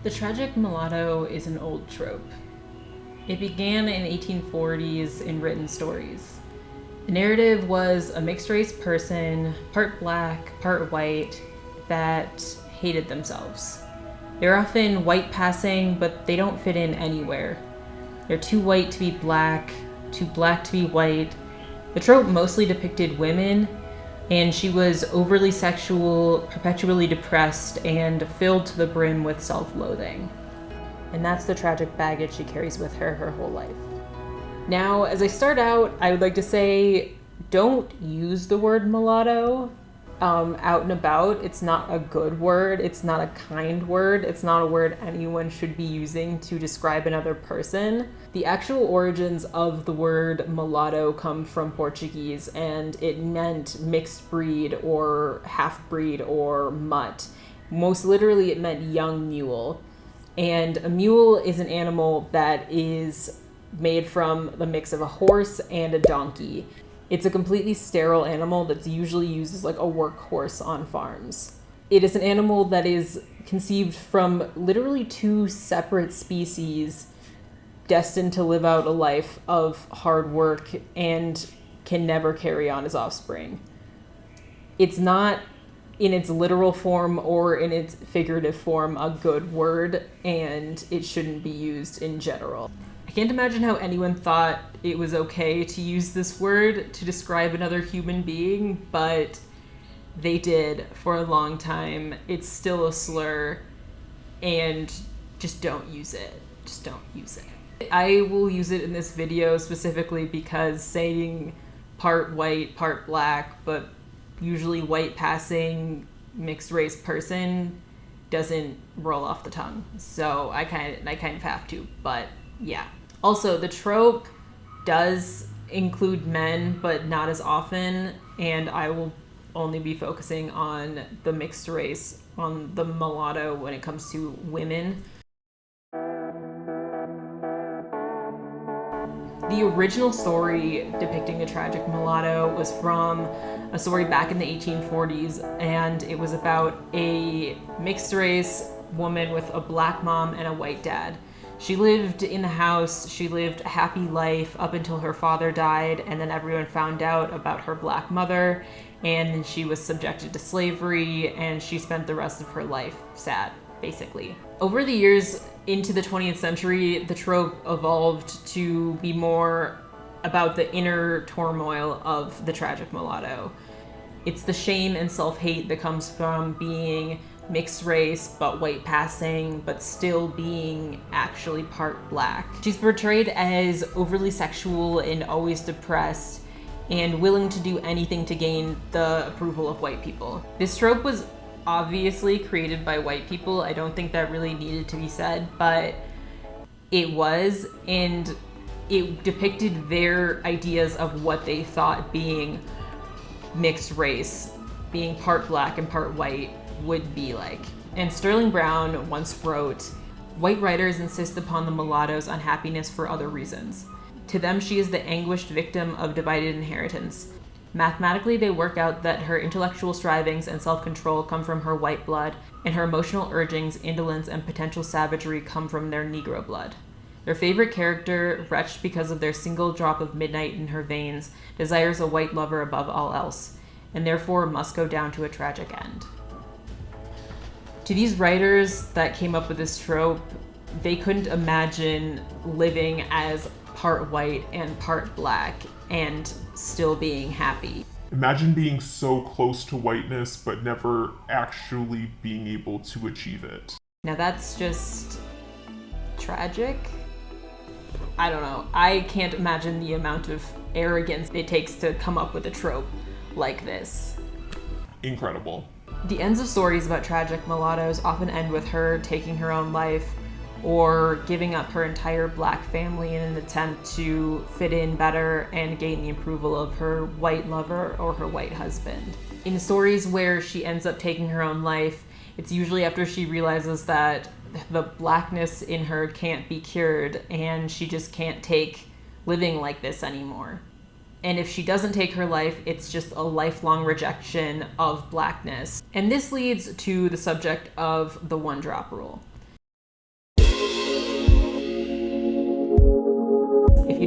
The tragic mulatto is an old trope. It began in 1840s in written stories. The narrative was a mixed-race person, part black, part white, that hated themselves. They're often white passing, but they don't fit in anywhere. They're too white to be black, too black to be white. The trope mostly depicted women, and she was overly sexual, perpetually depressed, and filled to the brim with self-loathing. And that's the tragic baggage she carries with her whole life. Now, as I start out, I would like to say, don't use the word mulatto out and about. It's not a good word. It's not a kind word. It's not a word anyone should be using to describe another person. The actual origins of the word mulatto come from Portuguese, and it meant mixed breed or half breed or mutt. Most literally, it meant young mule. And a mule is an animal that is made from the mix of a horse and a donkey. It's a completely sterile animal that's usually used as like a workhorse on farms. It is an animal that is conceived from literally two separate species destined to live out a life of hard work and can never carry on as offspring. It's not in its literal form or in its figurative form a good word, and it shouldn't be used in general. I can't imagine how anyone thought it was okay to use this word to describe another human being, but they did for a long time. It's still a slur, and just don't use it. Just don't use it. I will use it in this video specifically because saying part white, part black, but usually white passing mixed race person doesn't roll off the tongue. So I kind of have to, but yeah. Also, the trope does include men, but not as often, and I will only be focusing on the mixed race, on the mulatto when it comes to women. The original story depicting the tragic mulatto was from a story back in the 1840s, and it was about a mixed race woman with a black mom and a white dad. She lived in the house, she lived a happy life up until her father died, and then everyone found out about her black mother, and she was subjected to slavery, and she spent the rest of her life sad, basically. Over the years, into the 20th century, the trope evolved to be more about the inner turmoil of the tragic mulatto. It's the shame and self-hate that comes from being mixed race, but white passing, but still being actually part black. She's portrayed as overly sexual and always depressed and willing to do anything to gain the approval of white people. This trope was obviously created by white people. I don't think that really needed to be said, but it was, and it depicted their ideas of what they thought being mixed race, being part black and part white, would be like. And Sterling Brown once wrote, "White writers insist upon the mulatto's unhappiness for other reasons. To them, she is the anguished victim of divided inheritance. Mathematically, they work out that her intellectual strivings and self-control come from her white blood, and her emotional urgings, indolence, and potential savagery come from their Negro blood. Their favorite character, wretched because of their single drop of midnight in her veins, desires a white lover above all else, and therefore must go down to a tragic end." To these writers that came up with this trope, they couldn't imagine living as part white and part black and still being happy. Imagine being so close to whiteness, but never actually being able to achieve it. Now that's just tragic. I don't know. I can't imagine the amount of arrogance it takes to come up with a trope like this. Incredible. The ends of stories about tragic mulattoes often end with her taking her own life or giving up her entire black family in an attempt to fit in better and gain the approval of her white lover or her white husband. In stories where she ends up taking her own life, it's usually after she realizes that the blackness in her can't be cured and she just can't take living like this anymore. And if she doesn't take her life, it's just a lifelong rejection of blackness. And this leads to the subject of the one-drop rule.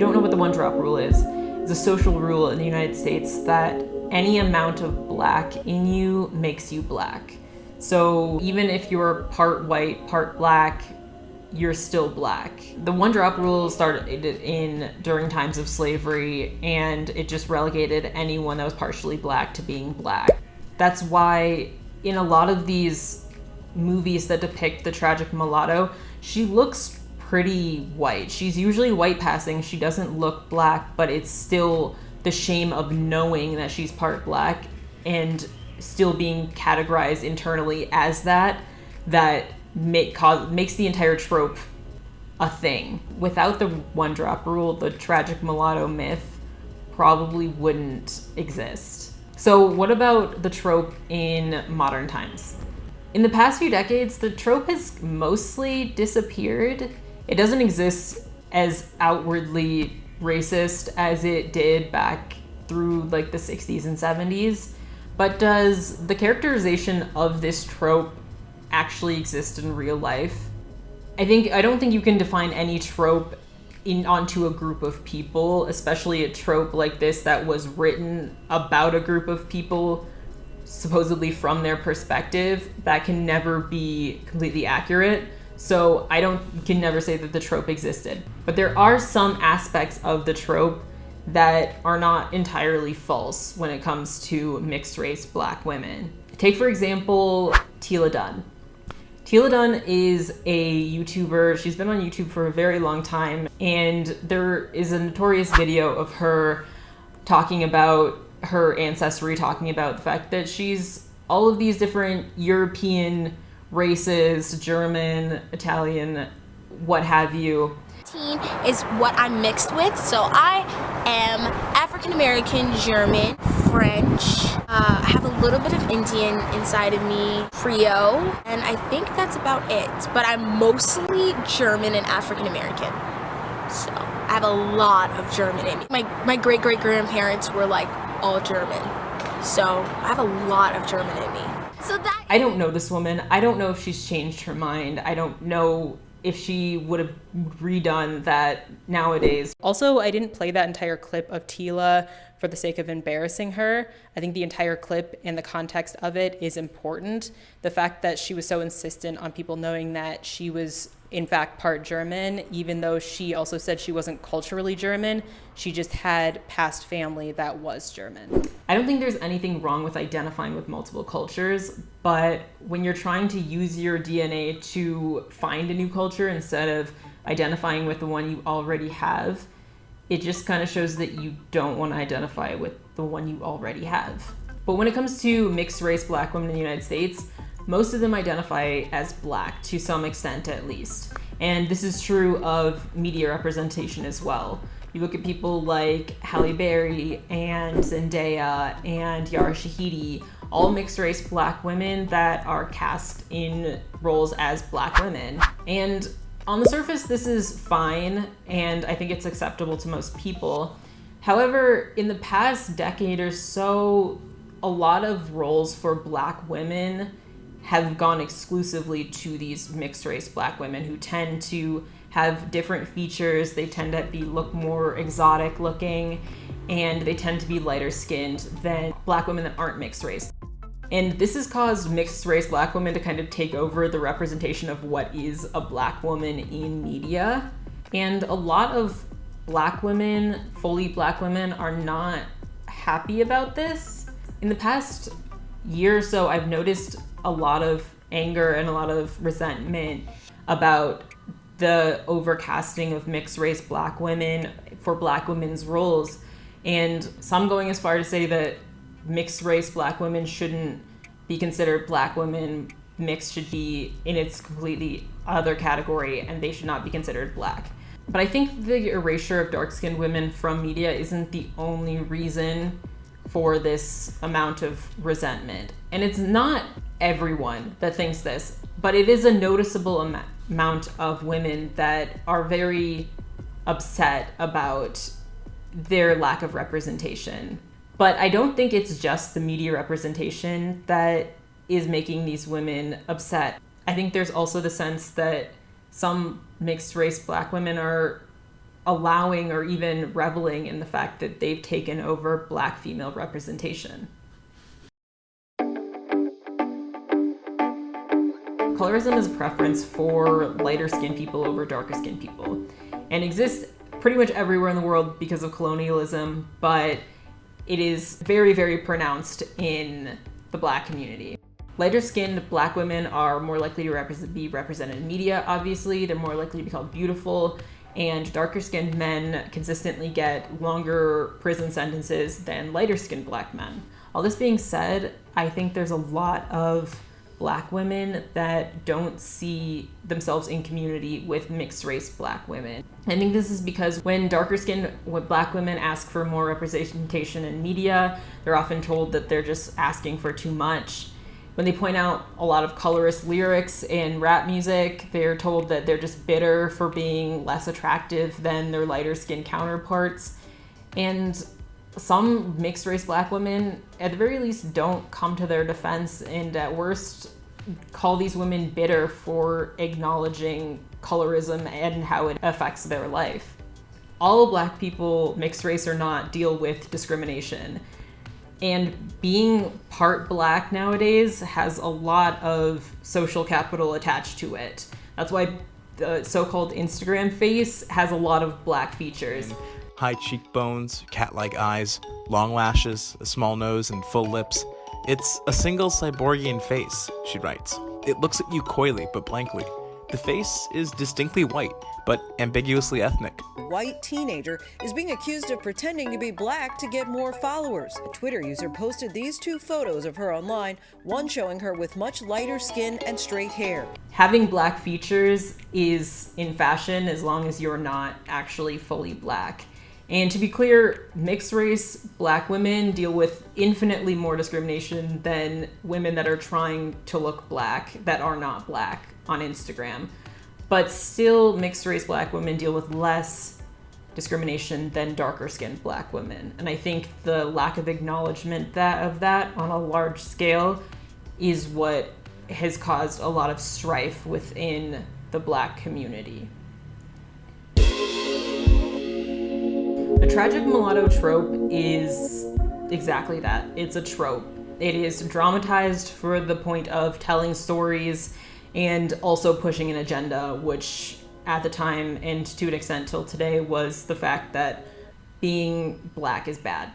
don't know what the one drop rule is, it's a social rule in the United States that any amount of black in you makes you black. So even if you're part white, part black, you're still black. The one drop rule started during times of slavery, and it just relegated anyone that was partially black to being black. That's why in a lot of these movies that depict the tragic mulatto, she looks pretty white. She's usually white passing. She doesn't look black, but it's still the shame of knowing that she's part black and still being categorized internally as that makes the entire trope a thing. Without the one drop rule, the tragic mulatto myth probably wouldn't exist. So what about the trope in modern times? In the past few decades, the trope has mostly disappeared. It doesn't exist as outwardly racist as it did back through like the 60s and 70s. But does the characterization of this trope actually exist in real life? I don't think you can define any trope onto a group of people, especially a trope like this that was written about a group of people supposedly from their perspective. That can never be completely accurate. So can never say that the trope existed. But there are some aspects of the trope that are not entirely false when it comes to mixed race black women. Take, for example, Tila Dunn. Tila Dunn is a YouTuber. She's been on YouTube for a very long time, and there is a notorious video of her talking about her ancestry, talking about the fact that she's all of these different European races, German, Italian, what have you. Is what I'm mixed with. So I am African American, German, French. I have a little bit of Indian inside of me, Creole, and I think that's about it. But I'm mostly German and African American. So I have a lot of German in me. My great-great-grandparents were like all German. So I have a lot of German in me. I don't know this woman. I don't know if she's changed her mind. I don't know if she would have redone that nowadays. Also, I didn't play that entire clip of Tila for the sake of embarrassing her. I think the entire clip and the context of it is important. The fact that she was so insistent on people knowing that she was in fact part German, even though she also said she wasn't culturally German, she just had past family that was German. I don't think there's anything wrong with identifying with multiple cultures, but when you're trying to use your DNA to find a new culture instead of identifying with the one you already have, it just kind of shows that you don't want to identify with the one you already have. But when it comes to mixed race black women in the United States, most of them identify as black to some extent at least. And this is true of media representation as well. You look at people like Halle Berry and Zendaya and Yara Shahidi, all mixed race black women that are cast in roles as black women. And on the surface, this is fine, and I think it's acceptable to most people. However, in the past decade or so, a lot of roles for black women have gone exclusively to these mixed race black women who tend to have different features. They tend to look more exotic looking, and they tend to be lighter skinned than black women that aren't mixed race. And this has caused mixed race black women to kind of take over the representation of what is a black woman in media. And a lot of black women, fully black women, are not happy about this. In the past year or so, I've noticed a lot of anger and a lot of resentment about the overcasting of mixed race black women for black women's roles. And some going as far to say that mixed race black women shouldn't be considered black women. Mixed should be in its completely other category, and they should not be considered black. But I think the erasure of dark-skinned women from media isn't the only reason for this amount of resentment. And it's not everyone that thinks this, but it is a noticeable amount of women that are very upset about their lack of representation. But I don't think it's just the media representation that is making these women upset. I think there's also the sense that some mixed race black women are allowing or even reveling in the fact that they've taken over Black female representation. Colorism is a preference for lighter skinned people over darker skinned people and exists pretty much everywhere in the world because of colonialism, but it is very, very pronounced in the Black community. Lighter skinned Black women are more likely to be represented in media, obviously. They're more likely to be called beautiful, and darker skinned men consistently get longer prison sentences than lighter skinned Black men. All this being said, I think there's a lot of Black women that don't see themselves in community with mixed race Black women. I think this is because when darker skinned Black women ask for more representation in media, they're often told that they're just asking for too much. When they point out a lot of colorist lyrics in rap music, they're told that they're just bitter for being less attractive than their lighter skinned counterparts. And some mixed race Black women, at the very least, don't come to their defense, and at worst call these women bitter for acknowledging colorism and how it affects their life. All Black people, mixed race or not, deal with discrimination. And being part Black nowadays has a lot of social capital attached to it. That's why the so-called Instagram face has a lot of Black features. High cheekbones, cat-like eyes, long lashes, a small nose, and full lips. It's a single cyborgian face, she writes. It looks at you coyly but blankly. The face is distinctly white, but ambiguously ethnic. White teenager is being accused of pretending to be Black to get more followers. A Twitter user posted these two photos of her online, one showing her with much lighter skin and straight hair. Having Black features is in fashion as long as you're not actually fully Black. And to be clear, mixed race Black women deal with infinitely more discrimination than women that are trying to look Black that are not Black on Instagram. But still, mixed race Black women deal with less discrimination than darker skinned Black women. And I think the lack of acknowledgement of that on a large scale is what has caused a lot of strife within the Black community. The Tragic Mulatto trope is exactly that. It's a trope. It is dramatized for the point of telling stories and also pushing an agenda, which at the time, and to an extent till today, was the fact that being Black is bad.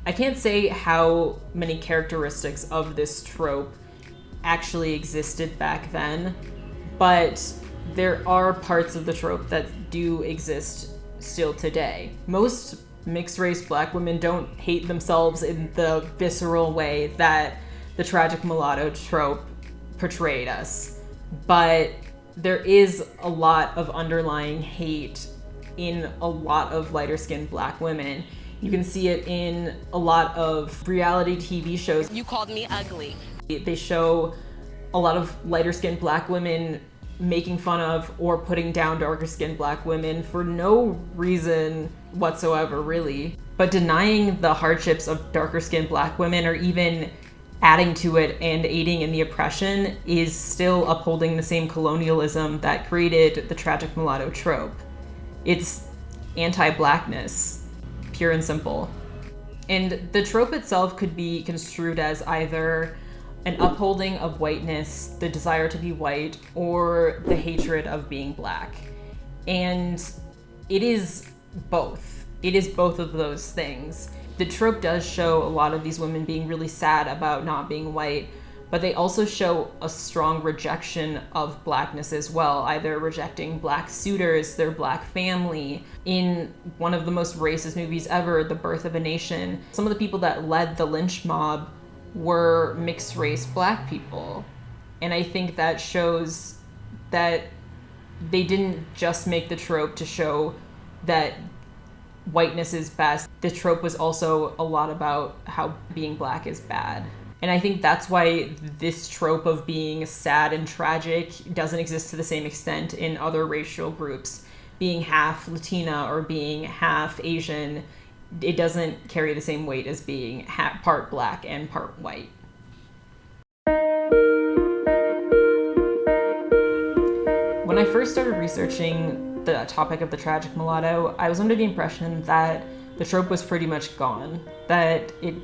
I can't say how many characteristics of this trope actually existed back then, but there are parts of the trope that do exist still today. Most mixed race Black women don't hate themselves in the visceral way that the Tragic Mulatto trope portrayed us, but there is a lot of underlying hate in a lot of lighter skinned Black women. You can see it in a lot of reality TV shows. You called me ugly. They show a lot of lighter skinned Black women making fun of or putting down darker skinned Black women for no reason whatsoever, really, but denying the hardships of darker skinned Black women, or even adding to it and aiding in the oppression, is still upholding the same colonialism that created the Tragic Mulatto trope. It's anti-Blackness, pure and simple. And the trope itself could be construed as either an upholding of whiteness, the desire to be white, or the hatred of being Black. And it is both. It is both of those things. The trope does show a lot of these women being really sad about not being white, but they also show a strong rejection of Blackness as well, either rejecting Black suitors, their Black family. In one of the most racist movies ever, The Birth of a Nation, some of the people that led the lynch mob were mixed race Black people. And I think that shows that they didn't just make the trope to show that whiteness is best. The trope was also a lot about how being Black is bad. And I think that's why this trope of being sad and tragic doesn't exist to the same extent in other racial groups. Being half Latina or being half Asian, it doesn't carry the same weight as being part Black and part white. When I first started researching the topic of the tragic mulatto, I was under the impression that the trope was pretty much gone, that it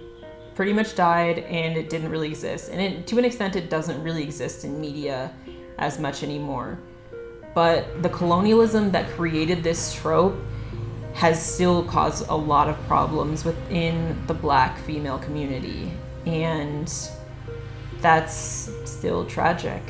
pretty much died and it didn't really exist. And to an extent, it doesn't really exist in media as much anymore. But the colonialism that created this trope has still caused a lot of problems within the Black female community. And that's still tragic.